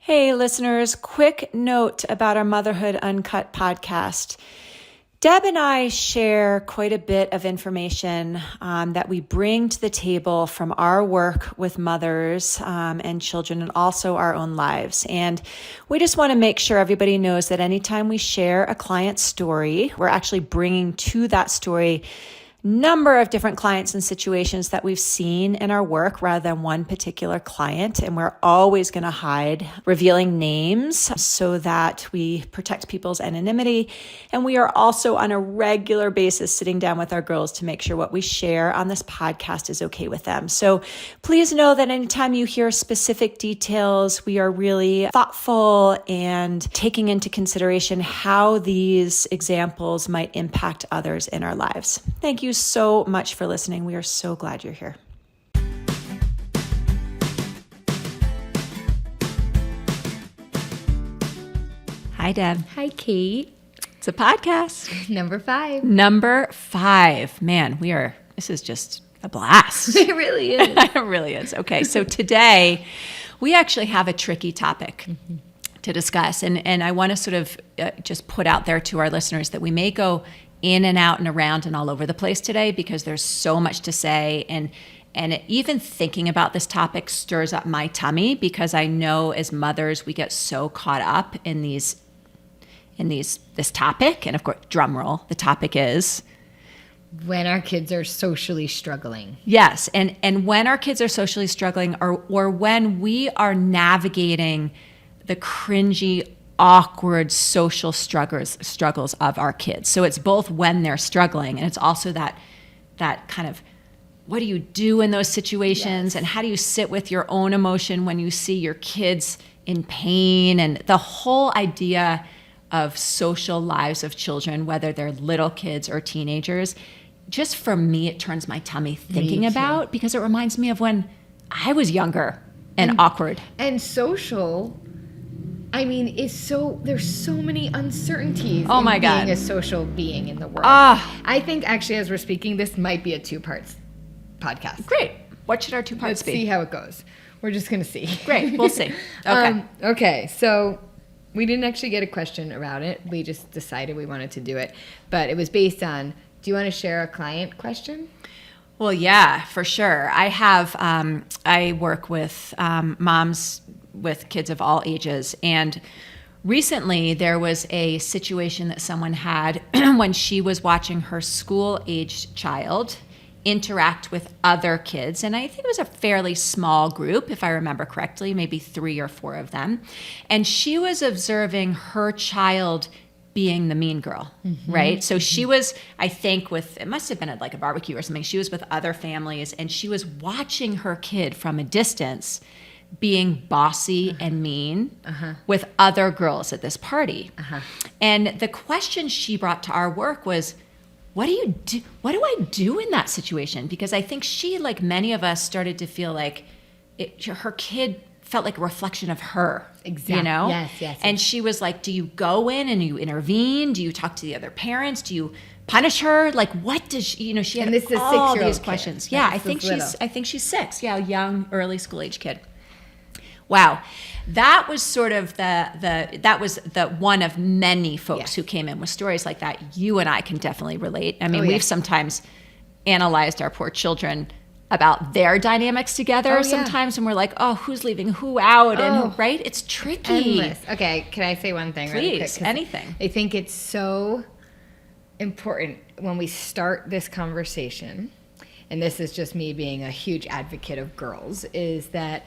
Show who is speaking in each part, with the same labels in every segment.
Speaker 1: Hey, listeners, quick note about our Motherhood Uncut podcast. Deb and I share quite a bit of information that we bring to the table from our work with mothers and children and also our own lives. And we just want to make sure everybody knows that anytime we share a client's story, we're actually bringing to that story number of different clients and situations that we've seen in our work rather than one particular client. And we're always going to hide revealing names so that we protect people's anonymity. And we are also on a regular basis sitting down with our girls to make sure what we share on this podcast is okay with them. So please know that anytime you hear specific details, we are really thoughtful and taking into consideration how these examples might impact others in our lives. Thank you so much for listening. We are so glad you're here. Hi, Deb.
Speaker 2: Hi, Kate.
Speaker 1: It's a podcast.
Speaker 2: Number 5.
Speaker 1: Number 5. Man, this is just a blast.
Speaker 2: It really is.
Speaker 1: It really is. Okay, so today we actually have a tricky topic to discuss. And I want to sort of just put out there to our listeners that we may go in and out and around and all over the place today because there's so much to say. And even thinking about this topic stirs up my tummy because I know as mothers, we get so caught up in this topic. And of course, drum roll, the topic is
Speaker 2: when our kids are socially struggling.
Speaker 1: Yes. And when our kids are socially struggling or when we are navigating the cringy, awkward social struggles of our kids. So it's both when they're struggling and it's also that kind of what do you do in those situations. Yes. And how do you sit with your own emotion when you see your kids in pain, and the whole idea of social lives of children, whether they're little kids or teenagers. Just for me, it turns my tummy thinking about because it reminds me of when I was younger and awkward.
Speaker 2: And social, I mean, there's so many uncertainties
Speaker 1: in
Speaker 2: being a social being in the world. I think actually as we're speaking, this might be a 2-part podcast.
Speaker 1: Great. What should our 2 parts be?
Speaker 2: Let's see how it goes. We're just going to see.
Speaker 1: Great. We'll see. Okay.
Speaker 2: Okay. So we didn't actually get a question about it. We just decided we wanted to do it. But it was based on, do you want to share a client question?
Speaker 1: Well, yeah, for sure. I work with moms with kids of all ages. And recently there was a situation that someone had when she was watching her school-aged child interact with other kids. And I think it was a fairly small group, if I remember correctly, maybe 3 or 4 of them. And she was observing her child being the mean girl, right? So she was, I think it must have been at like a barbecue or something. She was with other families and she was watching her kid from a distance being bossy and mean with other girls at this party. And the question she brought to our work was, what do I do in that situation? Because I think she, like many of us, started to feel like her kid felt like a reflection of her.
Speaker 2: Exactly.
Speaker 1: You know?
Speaker 2: Yes.
Speaker 1: And she was like, do you go in and you intervene? Do you talk to the other parents? Do you punish her? Like, what does she had
Speaker 2: and this is
Speaker 1: all
Speaker 2: 6-year-old
Speaker 1: these questions.
Speaker 2: Kid.
Speaker 1: Yeah,
Speaker 2: I think
Speaker 1: she's 6. Yeah, young, early school age kid. Wow. That was sort of the one of many folks who came in with stories like that. You and I can definitely relate. I mean, we've sometimes analyzed our poor children about their dynamics together sometimes, and we're like, oh, who's leaving who out, and right? It's tricky.
Speaker 2: Endless. Okay, can I say one thing?
Speaker 1: Please,
Speaker 2: really quick?
Speaker 1: anything.
Speaker 2: I think it's so important when we start this conversation, and this is just me being a huge advocate of girls, is that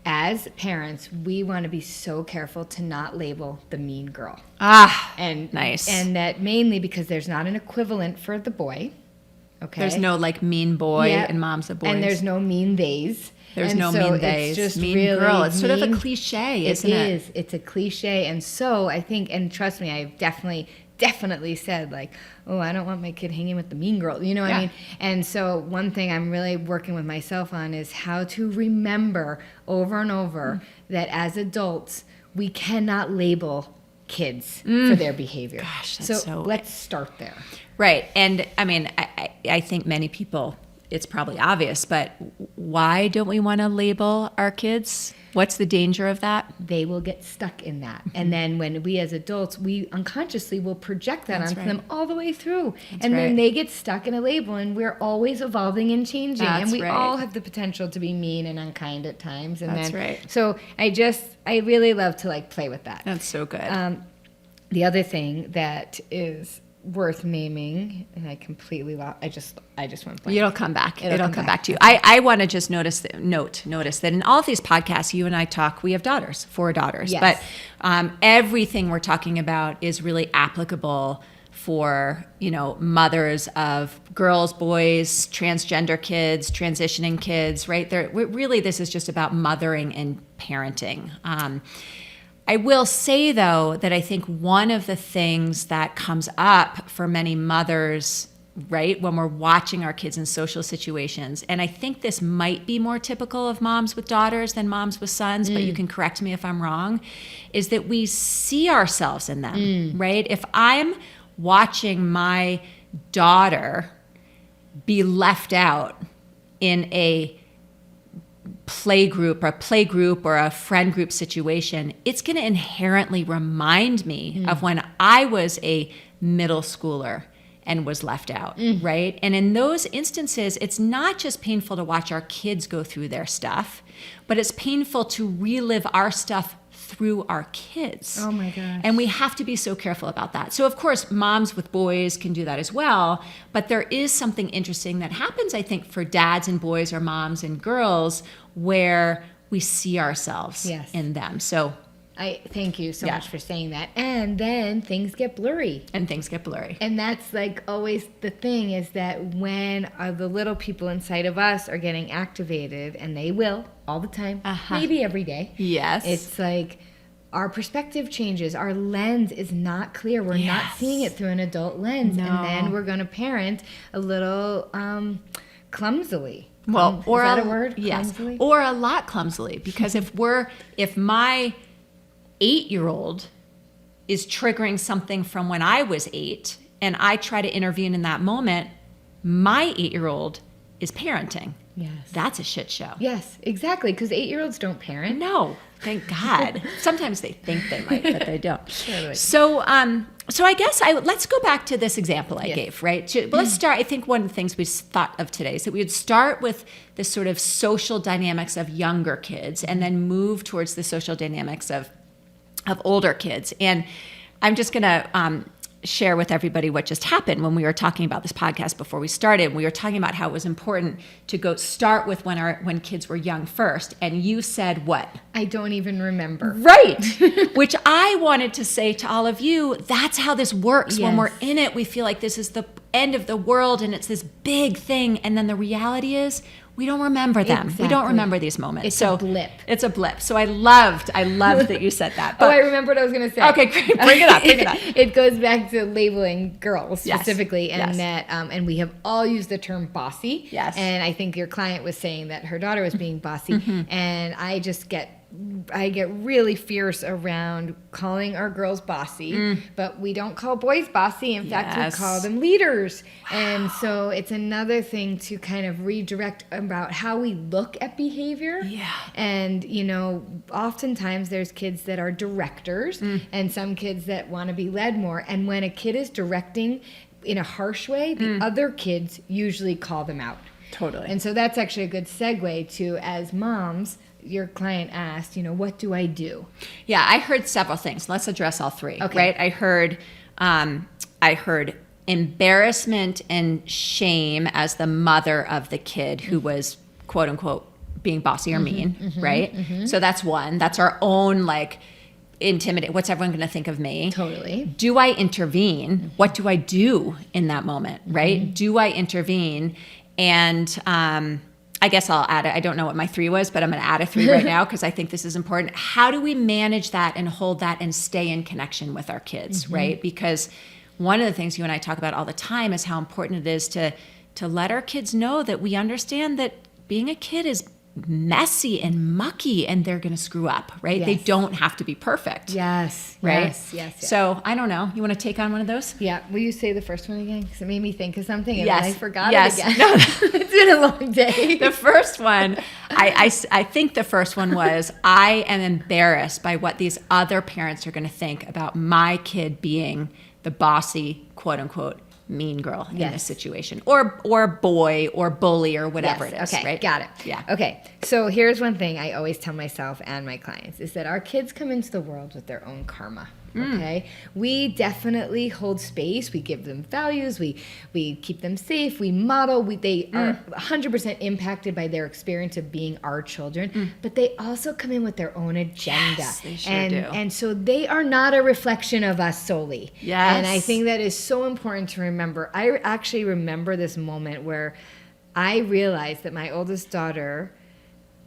Speaker 2: as parents, we want to be so careful to not label the mean girl.
Speaker 1: And nice.
Speaker 2: And that mainly because there's not an equivalent for the boy. Okay.
Speaker 1: There's no like mean boy and mom's a boy.
Speaker 2: And there's no mean theys.
Speaker 1: There's no mean days.
Speaker 2: It's just
Speaker 1: mean
Speaker 2: really
Speaker 1: girl. It's sort of a cliche, isn't it?
Speaker 2: It is. It's a cliche. And so I think, and trust me, I've definitely said like, oh, I don't want my kid hanging with the mean girl. You know what I mean? And so one thing I'm really working with myself on is how to remember over and over that as adults, we cannot label kids for their behavior.
Speaker 1: Gosh, that's
Speaker 2: so let's start there.
Speaker 1: Right. And I mean, I think many people it's probably obvious, but why don't we want to label our kids? What's the danger of that?
Speaker 2: They will get stuck in that. And then when we as adults, we unconsciously will project that onto them all the way through. And then they get stuck in a label, and we're always evolving and changing. And we all have the potential to be mean and unkind at times. And so I really love to like play with that.
Speaker 1: That's so good.
Speaker 2: The other thing that is worth naming, and I completely lost. I just went blank.
Speaker 1: It'll come back. It'll come back to you. I want to just notice that in all of these podcasts, you and I talk. We have daughters, 4 daughters,
Speaker 2: yes.
Speaker 1: But everything we're talking about is really applicable for mothers of girls, boys, transgender kids, transitioning kids. Right? Really, this is just about mothering and parenting. I will say, though, that I think one of the things that comes up for many mothers, right, when we're watching our kids in social situations, and I think this might be more typical of moms with daughters than moms with sons, but you can correct me if I'm wrong, is that we see ourselves in them, right? If I'm watching my daughter be left out in a play group or a friend group situation, it's going to inherently remind me of when I was a middle schooler and was left out, right? And in those instances, it's not just painful to watch our kids go through their stuff, but it's painful to relive our stuff through our kids.
Speaker 2: Oh my gosh.
Speaker 1: And we have to be so careful about that. So of course, moms with boys can do that as well, but there is something interesting that happens, I think, for dads and boys or moms and girls where we see ourselves in them. So
Speaker 2: I thank you so much for saying that. And then things get blurry.
Speaker 1: And
Speaker 2: that's like always the thing, is that when the little people inside of us are getting activated, and they will all the time, maybe every day.
Speaker 1: Yes.
Speaker 2: It's like our perspective changes. Our lens is not clear. We're not seeing it through an adult lens. No. And then we're going to parent a little clumsily.
Speaker 1: Well,
Speaker 2: is that a word?
Speaker 1: Yes.
Speaker 2: Clumsily?
Speaker 1: Or a lot clumsily. Because if my 8-year-old is triggering something from when I was 8, and I try to intervene in that moment, my 8-year-old is parenting.
Speaker 2: Yes.
Speaker 1: That's a shit show.
Speaker 2: Yes, exactly. Because 8-year-olds don't parent.
Speaker 1: No, thank God. Sometimes they think they might, but they don't.
Speaker 2: Totally.
Speaker 1: So I guess let's go back to this example I gave, right? Let's start. I think one of the things we thought of today is that we would start with the sort of social dynamics of younger kids, and then move towards the social dynamics of older kids. And I'm just going to share with everybody what just happened when we were talking about this podcast before we started. We were talking about how it was important to go start with when kids were young first. And you said what?
Speaker 2: I don't even remember.
Speaker 1: Right. Which I wanted to say to all of you, that's how this works.
Speaker 2: Yes.
Speaker 1: When we're in it, we feel like this is the end of the world and it's this big thing. And then the reality is, we don't remember them.
Speaker 2: Exactly.
Speaker 1: We don't remember these moments.
Speaker 2: It's a blip.
Speaker 1: It's a blip. So I loved that you said that.
Speaker 2: But, I remember what I was going to say.
Speaker 1: Okay, great. Bring it up.
Speaker 2: It goes back to labeling girls specifically,
Speaker 1: yes.
Speaker 2: And that, and we have all used the term bossy.
Speaker 1: Yes.
Speaker 2: And I think your client was saying that her daughter was being bossy, and I get really fierce around calling our girls bossy, but we don't call boys bossy. In fact, we call them leaders. Wow. And so it's another thing to kind of redirect about how we look at behavior.
Speaker 1: Yeah.
Speaker 2: And, oftentimes there's kids that are directors and some kids that want to be led more. And when a kid is directing in a harsh way, the other kids usually call them out.
Speaker 1: Totally.
Speaker 2: And so that's actually a good segue to, as moms, your client asked, what do I do?
Speaker 1: Yeah, I heard several things. Let's address all three.
Speaker 2: Okay.
Speaker 1: Right? I heard embarrassment and shame as the mother of the kid who was, quote unquote, being bossy or mean, right? So that's one. That's our own, intimidate. What's everyone going to think of me?
Speaker 2: Totally.
Speaker 1: Do I intervene? What do I do in that moment, right? Do I intervene? And I guess I'll add it. I don't know what my 3 was, but I'm going to add a 3 right now because I think this is important. How do we manage that and hold that and stay in connection with our kids, right? Because one of the things you and I talk about all the time is how important it is to let our kids know that we understand that being a kid is messy and mucky and they're going to screw up, right?
Speaker 2: Yes.
Speaker 1: They don't have to be perfect.
Speaker 2: Yes.
Speaker 1: Right?
Speaker 2: Yes.
Speaker 1: So I don't know. You want to take on one of those?
Speaker 2: Yeah. Will you say the first one again? Because it made me think of something and
Speaker 1: Yes.
Speaker 2: then I forgot
Speaker 1: Yes.
Speaker 2: it again.
Speaker 1: No.
Speaker 2: It's been a long day.
Speaker 1: The first one, I think the first one was, I am embarrassed by what these other parents are going to think about my kid being the bossy, quote unquote, mean girl in this situation, or boy or bully or whatever it is.
Speaker 2: Okay,
Speaker 1: right?
Speaker 2: got it.
Speaker 1: Yeah.
Speaker 2: Okay, so here's one thing I always tell myself and my clients is that our kids come into the world with their own karma. Okay, we definitely hold space. We give them values. We keep them safe. We model. They are 100% impacted by their experience of being our children. But they also come in with their own agenda.
Speaker 1: Yes, they sure do.
Speaker 2: And so they are not a reflection of us solely.
Speaker 1: Yes.
Speaker 2: And I think that is so important to remember. I actually remember this moment where I realized that my oldest daughter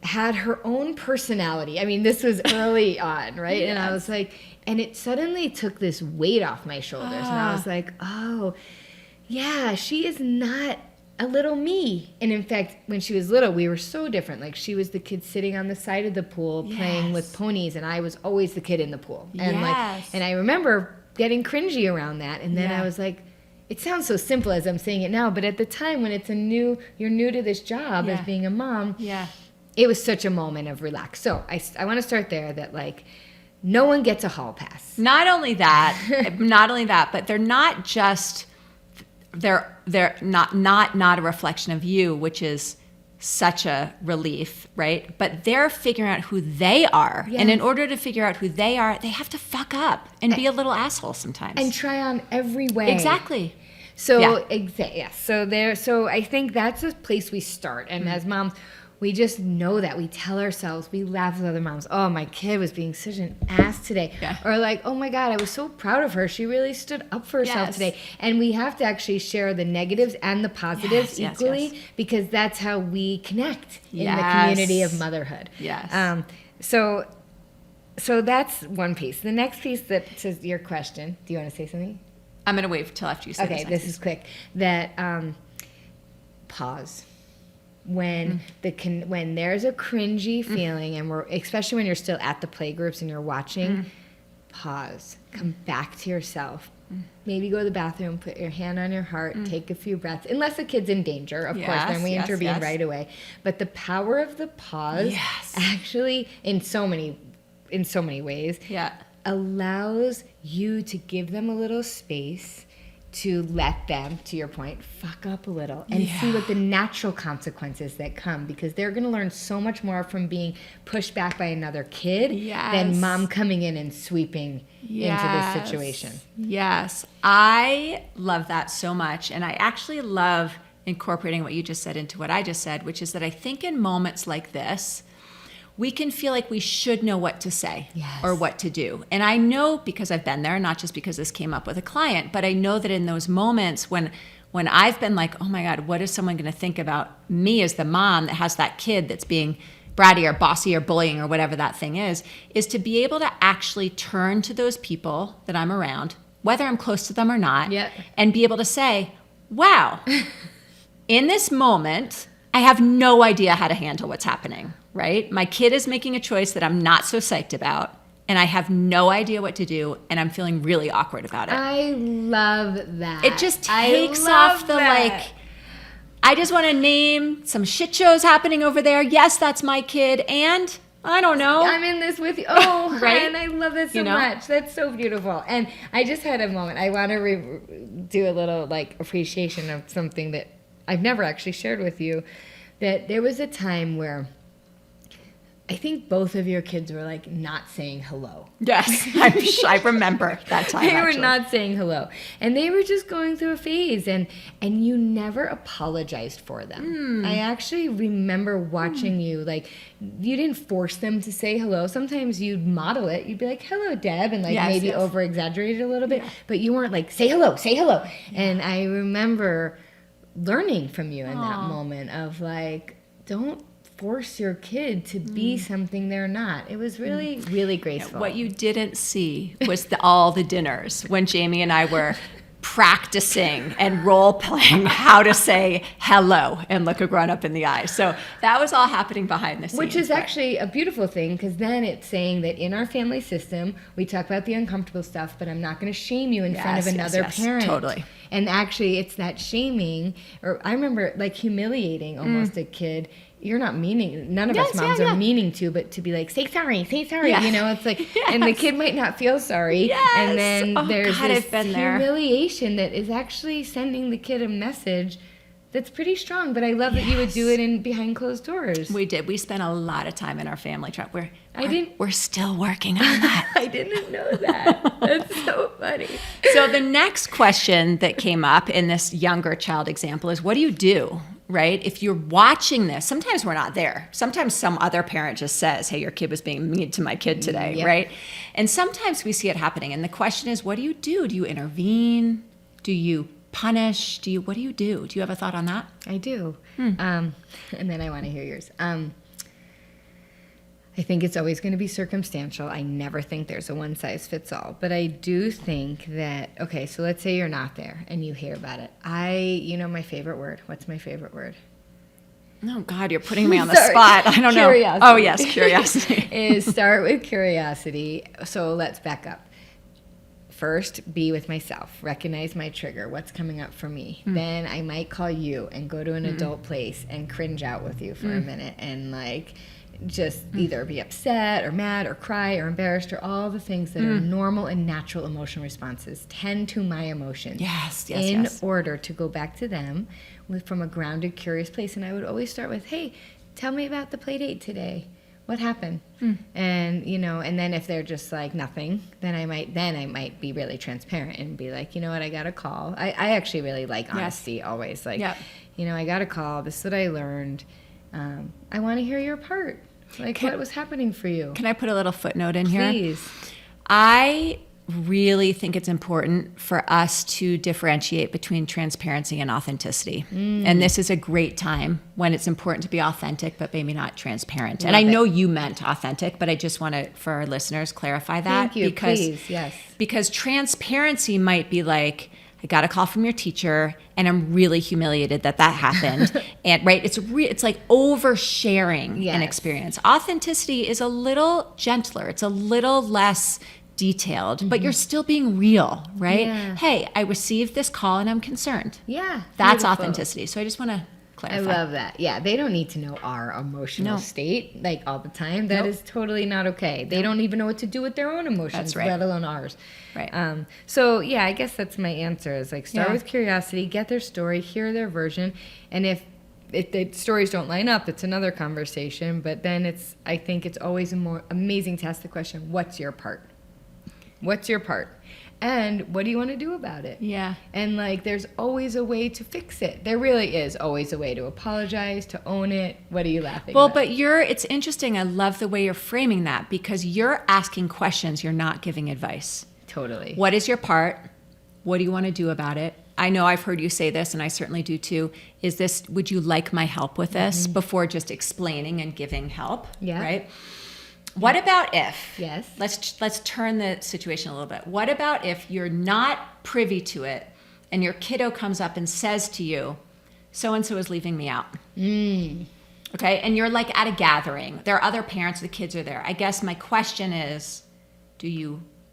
Speaker 2: had her own personality. I mean, this was early on, right?
Speaker 1: Yes.
Speaker 2: And I was like, and it suddenly took this weight off my shoulders. And I was like, oh, yeah, she is not a little me. And in fact, when she was little, we were so different. Like, she was the kid sitting on the side of the pool playing with ponies, and I was always the kid in the pool. And and I remember getting cringy around that. And then I was like, it sounds so simple as I'm saying it now, but at the time when you're new to this job as being a mom, it was such a moment of relax. So I want to start there, that like, no one gets a hall pass.
Speaker 1: Not only that, but they're not just, they're not a reflection of you, which is such a relief, right? But they're figuring out who they are.
Speaker 2: Yes.
Speaker 1: And in order to figure out who they are, they have to fuck up and be a little asshole sometimes.
Speaker 2: And try on every way.
Speaker 1: Exactly.
Speaker 2: So, So I think that's a place we start. And as moms, we just know that. We tell ourselves, we laugh with other moms, oh, my kid was being such an ass today.
Speaker 1: Yeah.
Speaker 2: Or like, oh my God, I was so proud of her. She really stood up for herself today. And we have to actually share the negatives and the positives equally, because that's how we connect in the community of motherhood.
Speaker 1: Yes.
Speaker 2: So that's one piece. The next piece that says your question, do you want to say something?
Speaker 1: I'm going to wait till after you say
Speaker 2: Okay, this is quick. That pause. When when there's a cringy feeling, and especially when you're still at the play groups and you're watching, pause, come back to yourself. Maybe go to the bathroom, put your hand on your heart, take a few breaths. Unless the kid's in danger, of course, then we intervene right away. But the power of the pause actually, in so many ways, allows you to give them a little space to let them, to your point, fuck up a little and see what the natural consequences that come, because they're going to learn so much more from being pushed back by another kid than mom coming in and sweeping into this situation.
Speaker 1: Yes. I love that so much. And I actually love incorporating what you just said into what I just said, which is that I think in moments like this, we can feel like we should know what to say or what to do. And I know, because I've been there, not just because this came up with a client, but I know that in those moments when I've been like, oh my God, what is someone going to think about me as the mom that has that kid that's being bratty or bossy or bullying or whatever that thing is to be able to actually turn to those people that I'm around, whether I'm close to them or not, and be able to say, wow, in this moment, I have no idea how to handle what's happening, right? My kid is making a choice that I'm not so psyched about, and I have no idea what to do, and I'm feeling really awkward about it.
Speaker 2: I love that.
Speaker 1: It just takes off the I just want to name some shit shows happening over there. Yes, that's my kid, and I don't know.
Speaker 2: I'm in this with you. Oh,
Speaker 1: right?
Speaker 2: And I love that so much. That's so beautiful. And I just had a moment. I want to do a little appreciation of something that I've never actually shared with you, that there was a time where I think both of your kids were not saying hello.
Speaker 1: Yes, I remember that time.
Speaker 2: They were not saying hello, and they were just going through a phase, and you never apologized for them. I actually remember watching you, you didn't force them to say hello. Sometimes you'd model it. You'd be like, hello, Deb, and maybe over exaggerate it a little bit, but you weren't like, say hello. Yeah. And I remember learning from you in that moment of don't force your kid to be something they're not. It was really, really graceful.
Speaker 1: What you didn't see was all the dinners when Jamie and I were practicing and role playing how to say hello and look a grown up in the eye. So that was all happening behind the scenes.
Speaker 2: Which is actually a beautiful thing, because then it's saying that in our family system, we talk about the uncomfortable stuff, but I'm not going to shame you in front of another parent.
Speaker 1: Totally.
Speaker 2: And actually, it's that shaming, or I remember like humiliating almost a kid. You're not meaning, none of us moms are meaning to, but to be like, say sorry,
Speaker 1: yes.
Speaker 2: you know, it's like, and the kid might not feel sorry.
Speaker 1: Yes.
Speaker 2: And then there's this
Speaker 1: there.
Speaker 2: humiliation that is actually sending the kid a message that's pretty strong. But I love that you would do it in behind closed doors.
Speaker 1: We did. We spent a lot of time in our family trap. We're still working on that.
Speaker 2: I didn't know that. That's so funny.
Speaker 1: So the next question that came up in this younger child example is, what do you do? Right? If you're watching this, sometimes we're not there. Sometimes some other parent just says, hey, your kid was being mean to my kid today,
Speaker 2: Yep.
Speaker 1: right? And sometimes we see it happening. And the question is, what do you do? Do you intervene? Do you punish? What do you do? Do you have a thought on that?
Speaker 2: I do. And then I want to hear yours. I think it's always going to be circumstantial. I never think there's a one size fits all. But I do think that, okay, so let's say you're not there and you hear about it. My favorite word. What's my favorite word?
Speaker 1: Oh, God, you're putting me on the spot. I don't know.
Speaker 2: Curiosity.
Speaker 1: Oh, yes, curiosity.
Speaker 2: Is start with curiosity. So let's back up. First, be with myself. Recognize my trigger. What's coming up for me? Then I might call you and go to an adult place and cringe out with you for a minute and just either be upset or mad or cry or embarrassed or all the things that are normal and natural emotional responses. Tend to my emotions.
Speaker 1: Yes.
Speaker 2: In order to go back to them from a grounded, curious place. And I would always start with, hey, tell me about the play date today. What happened? And, and then if they're just like nothing, then I might be really transparent and be like, you know what, I got a call. I actually really like honesty always. Like, I got a call. This is what I learned. I want to hear your part. Like, what was happening for you?
Speaker 1: Can I put a little footnote in here?
Speaker 2: Please.
Speaker 1: I really think it's important for us to differentiate between transparency and authenticity. And this is a great time when it's important to be authentic, but maybe not transparent. And I know you meant authentic, but I just want to, for our listeners, clarify that.
Speaker 2: Thank you, please, yes.
Speaker 1: Because transparency might be like, I got a call from your teacher, and I'm really humiliated that happened. And right, it's like oversharing an experience. Authenticity is a little gentler. It's a little less detailed, but you're still being real, right?
Speaker 2: Yeah.
Speaker 1: Hey, I received this call and I'm concerned.
Speaker 2: Yeah.
Speaker 1: That's
Speaker 2: beautiful.
Speaker 1: Authenticity. So I just want to clarify.
Speaker 2: I love that. Yeah, they don't need to know our emotional state like all the time. That is totally not okay. They don't even know what to do with their own emotions, let alone ours.
Speaker 1: Right.
Speaker 2: So yeah, I guess that's my answer is like start with curiosity, get their story, hear their version, and if the stories don't line up, it's another conversation. But then I think it's always a more amazing to ask the question, what's your part? What's your part? And what do you want to do about it?
Speaker 1: Yeah.
Speaker 2: And there's always a way to fix it. There really is always a way to apologize, to own it. What are you laughing
Speaker 1: Well,
Speaker 2: about?
Speaker 1: but it's interesting. I love the way you're framing that because you're asking questions. You're not giving advice.
Speaker 2: Totally.
Speaker 1: What is your part? What do you want to do about it? I know I've heard you say this, and I certainly do too. Would you like my help with this before just explaining and giving help?
Speaker 2: Yeah.
Speaker 1: Right? What about if?
Speaker 2: Yes.
Speaker 1: Let's turn the situation a little bit. What about if you're not privy to it and your kiddo comes up and says to you, so-and-so is leaving me out. Okay? And you're like at a gathering. There are other parents, the kids are there. I guess my question is,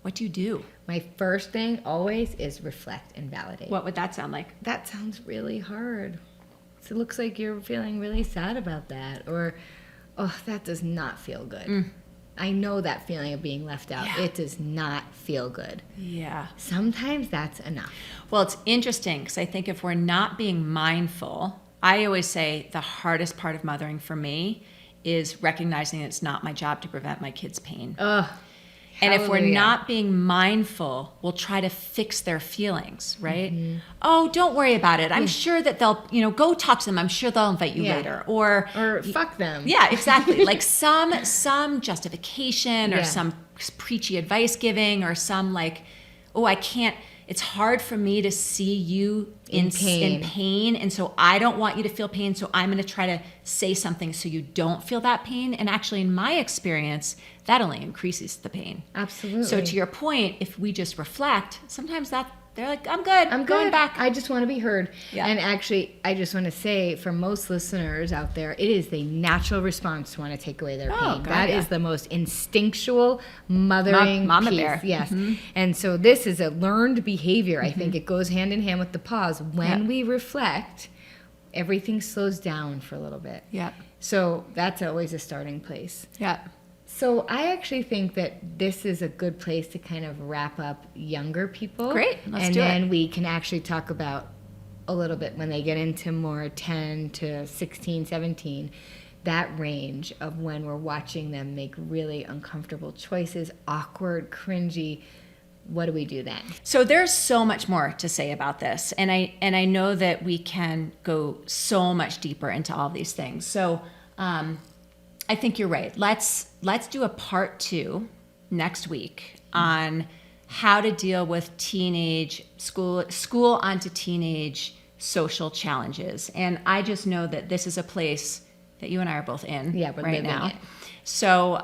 Speaker 1: what do you do?
Speaker 2: My first thing always is reflect and validate.
Speaker 1: What would that sound like?
Speaker 2: That sounds really hard. So it looks like you're feeling really sad about that. Or, oh, that does not feel good. I know that feeling of being left out.
Speaker 1: Yeah.
Speaker 2: It does not feel good.
Speaker 1: Yeah.
Speaker 2: Sometimes that's enough.
Speaker 1: Well, it's interesting because I think if we're not being mindful, I always say the hardest part of mothering for me is recognizing it's not my job to prevent my kids' pain.
Speaker 2: Ugh.
Speaker 1: And if we're not being mindful, we'll try to fix their feelings, right? Oh, don't worry about it. I'm sure that they'll, go talk to them. I'm sure they'll invite you later. Or
Speaker 2: fuck them.
Speaker 1: Yeah, exactly. Like some justification or some preachy advice giving or some I can't. It's hard for me to see you in pain. And so I don't want you to feel pain. So I'm going to try to say something so you don't feel that pain. And actually, in my experience, that only increases the pain.
Speaker 2: Absolutely.
Speaker 1: So to your point, if we just reflect, sometimes They're like, I'm good.
Speaker 2: I'm
Speaker 1: going
Speaker 2: good.
Speaker 1: back.
Speaker 2: I just want to be heard.
Speaker 1: Yeah.
Speaker 2: And actually, I just want to say, for most listeners out there, it is the natural response to want to take away their pain.
Speaker 1: God,
Speaker 2: That
Speaker 1: yeah.
Speaker 2: is the most instinctual mothering
Speaker 1: Mama
Speaker 2: piece.
Speaker 1: bear.
Speaker 2: Yes. And so this is a learned behavior. I think it goes hand in hand with the pause. When we reflect, everything slows down for a little bit.
Speaker 1: Yeah.
Speaker 2: So that's always a starting place.
Speaker 1: Yeah.
Speaker 2: So I actually think that this is a good place to kind of wrap up younger people.
Speaker 1: Great, let's
Speaker 2: and
Speaker 1: do it.
Speaker 2: then we can actually talk about a little bit when they get into more 10 to 16, 17, that range of when we're watching them make really uncomfortable choices, awkward, cringy. What do we do then?
Speaker 1: So there's so much more to say about this, and I know that we can go so much deeper into all these things. So I think you're right. Let's do a part 2 next week on how to deal with teenage school onto teenage social challenges. And I just know that this is a place that you and I are both in
Speaker 2: Yeah, we're
Speaker 1: right
Speaker 2: living
Speaker 1: now.
Speaker 2: it.
Speaker 1: So,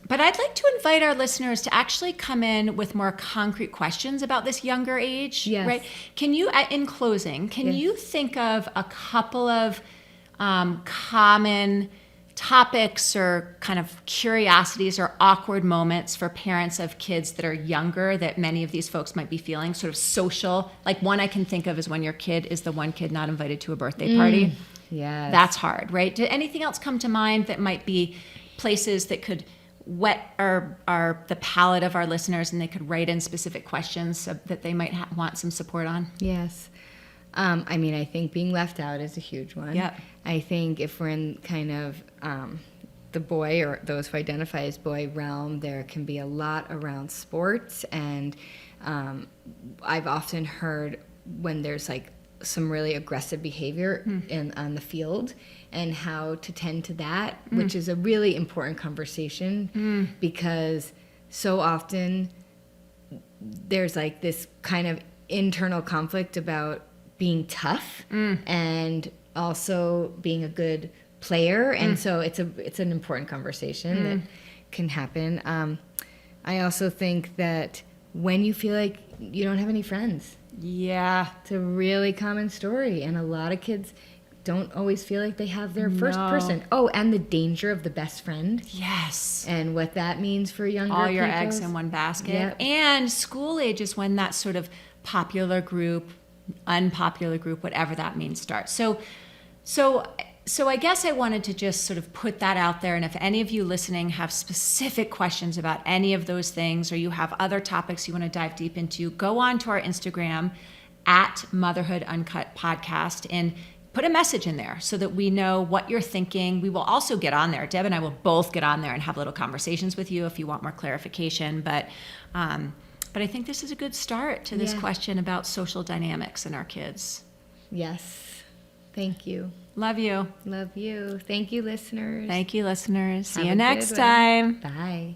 Speaker 1: but I'd like to invite our listeners to actually come in with more concrete questions about this younger age.
Speaker 2: Yes.
Speaker 1: Right? Can you, in closing, can you think of a couple of common topics or kind of curiosities or awkward moments for parents of kids that are younger that many of these folks might be feeling, sort of social? Like, one I can think of is when your kid is the one kid not invited to a birthday party.
Speaker 2: Yes.
Speaker 1: That's hard, right? Did anything else come to mind that might be places that could whet the palate of our listeners, and they could write in specific questions that they might want some support on?
Speaker 2: Yes. I mean, I think being left out is a huge one.
Speaker 1: Yep.
Speaker 2: I think if we're in kind of the boy or those who identify as boy realm, there can be a lot around sports. And I've often heard when there's like some really aggressive behavior on the field and how to tend to that, which is a really important conversation because so often there's like this kind of internal conflict about being tough and also being a good player, and so it's an important conversation that can happen. I also think that when you feel like you don't have any friends, it's a really common story, and a lot of kids don't always feel like they have their first person. Oh, and the danger of the best friend.
Speaker 1: Yes.
Speaker 2: And what that means for younger
Speaker 1: All your
Speaker 2: people.
Speaker 1: eggs in one basket.
Speaker 2: Yep.
Speaker 1: And school age is when that sort of popular group, unpopular group, whatever that means, starts. So I guess I wanted to just sort of put that out there. And if any of you listening have specific questions about any of those things, or you have other topics you want to dive deep into, go on to our Instagram at Motherhood Uncut Podcast and put a message in there so that we know what you're thinking. We will also get on there. Deb and I will both get on there and have little conversations with you if you want more clarification. But I think this is a good start to this question about social dynamics in our kids.
Speaker 2: Yes. Thank you.
Speaker 1: Love you.
Speaker 2: Love you. Thank you, listeners.
Speaker 1: Thank you, listeners. See
Speaker 2: Have
Speaker 1: you
Speaker 2: a
Speaker 1: next
Speaker 2: good one.
Speaker 1: time.
Speaker 2: Bye.